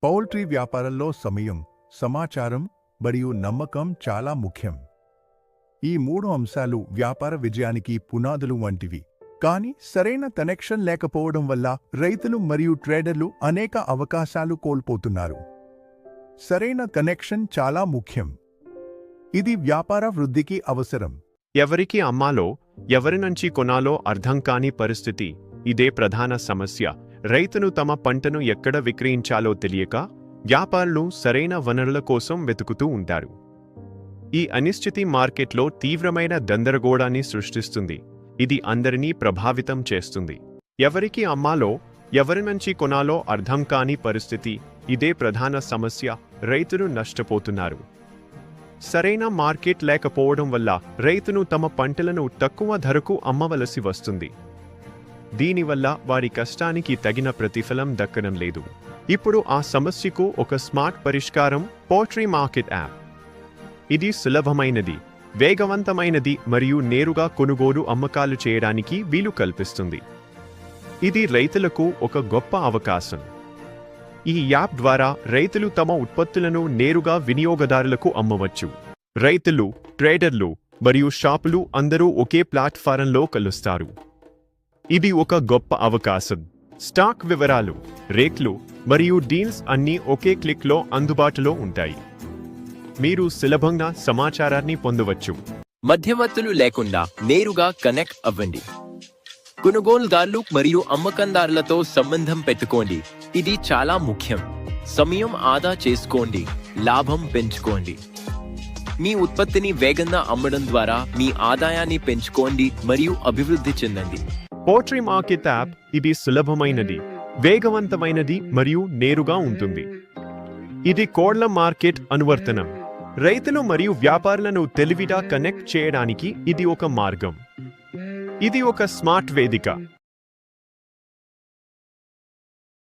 Poultry వ్యాపారంలో సమయం, సమాచారం మరియు నమ్మకం చాలా ముఖ్యం. ఈ మూడు అంశాలు వ్యాపార విజయానికి పునాదులు వంటివి. కానీ సరైన కనెక్షన్ లేకపోవడం వల్ల రైతులు మరియు ట్రేడర్లు అనేక అవకాశాలు కోల్పోతున్నారు. సరైన కనెక్షన్ చాలా ముఖ్యం. ఇది వ్యాపార వృద్ధికి అవసరం. ఎవరికి అమ్మాలో, ఎవరి నుంచి కొనాలో అర్థం కాని పరిస్థితి ఇదే ప్రధాన సమస్య. రైతును తమ పంటను ఎక్కడ విక్రయించాలో తెలియక వ్యాపారులు సరైన వనరుల కోసం వెతుకుతూ ఉంటారు. ఈ అనిశ్చితి మార్కెట్లో తీవ్రమైన గందరగోళాన్ని సృష్టిస్తుంది. ఇది అందరినీ ప్రభావితం చేస్తుంది. ఎవరికి అమ్మాలో, ఎవరి నుంచి కొనాలో అర్థం కాని పరిస్థితి ఇదే ప్రధాన సమస్య. రైతులు నష్టపోతున్నారు. సరైన మార్కెట్ లేకపోవడం వల్ల రైతును తమ పంటలను తక్కువ ధరకు అమ్మవలసి వస్తుంది. దీనివల్ల వారి కష్టానికి తగిన ప్రతిఫలం దక్కడం లేదు. ఇప్పుడు ఆ సమస్యకు ఒక స్మార్ట్ పరిష్కారం పౌల్ట్రీ మార్కెట్ యాప్. ఇది సులభమైనది, వేగవంతమైనది మరియు నేరుగా కొనుగోలు అమ్మకాలు చేయడానికి వీలు కల్పిస్తుంది. ఇది రైతులకు ఒక గొప్ప అవకాశం. ఈ యాప్ ద్వారా రైతులు తమ ఉత్పత్తులను నేరుగా వినియోగదారులకు అమ్మవచ్చు. రైతులు, ట్రేడర్లు మరియు షాపులు అందరూ ఒకే ప్లాట్ఫారంలో కలుస్తారు. ఇది ఒక గొప్ప అవకాశం. స్టాక్ వివరాలు, రేట్లు మరియు డీల్స్ అన్నీ ఒకే క్లిక్లో అందుబాటులో ఉంటాయి. మీరు సులభంగా సమాచారాన్ని పొందవచ్చు. మధ్యవర్తులు లేకుండా నేరుగా కనెక్ట్ అవ్వండి. కొనుగోలుదారులు మరియు అమ్మకందారులతో సంబంధం పెట్టుకోండి. ఇది చాలా ముఖ్యం. సమయం ఆదా చేసుకోండి, లాభం పెంచుకోండి. మీ ఉత్పత్తిని వేగంగా అమ్మడం ద్వారా మీ ఆదాయాన్ని పెంచుకోండి మరియు అభివృద్ధి చెందండి. పౌల్ట్రీ మార్కెట్ యాప్ ఇది సులభమైనది, వేగవంతమైనది మరియు నేరుగా ఉంటుంది. ఇది కోళ్ల మార్కెట్ అనువర్తనం. రైతులు మరియు వ్యాపారులను తెలివిగా కనెక్ట్ చేయడానికి ఇది ఒక మార్గం. ఇది ఒక స్మార్ట్ వేదిక.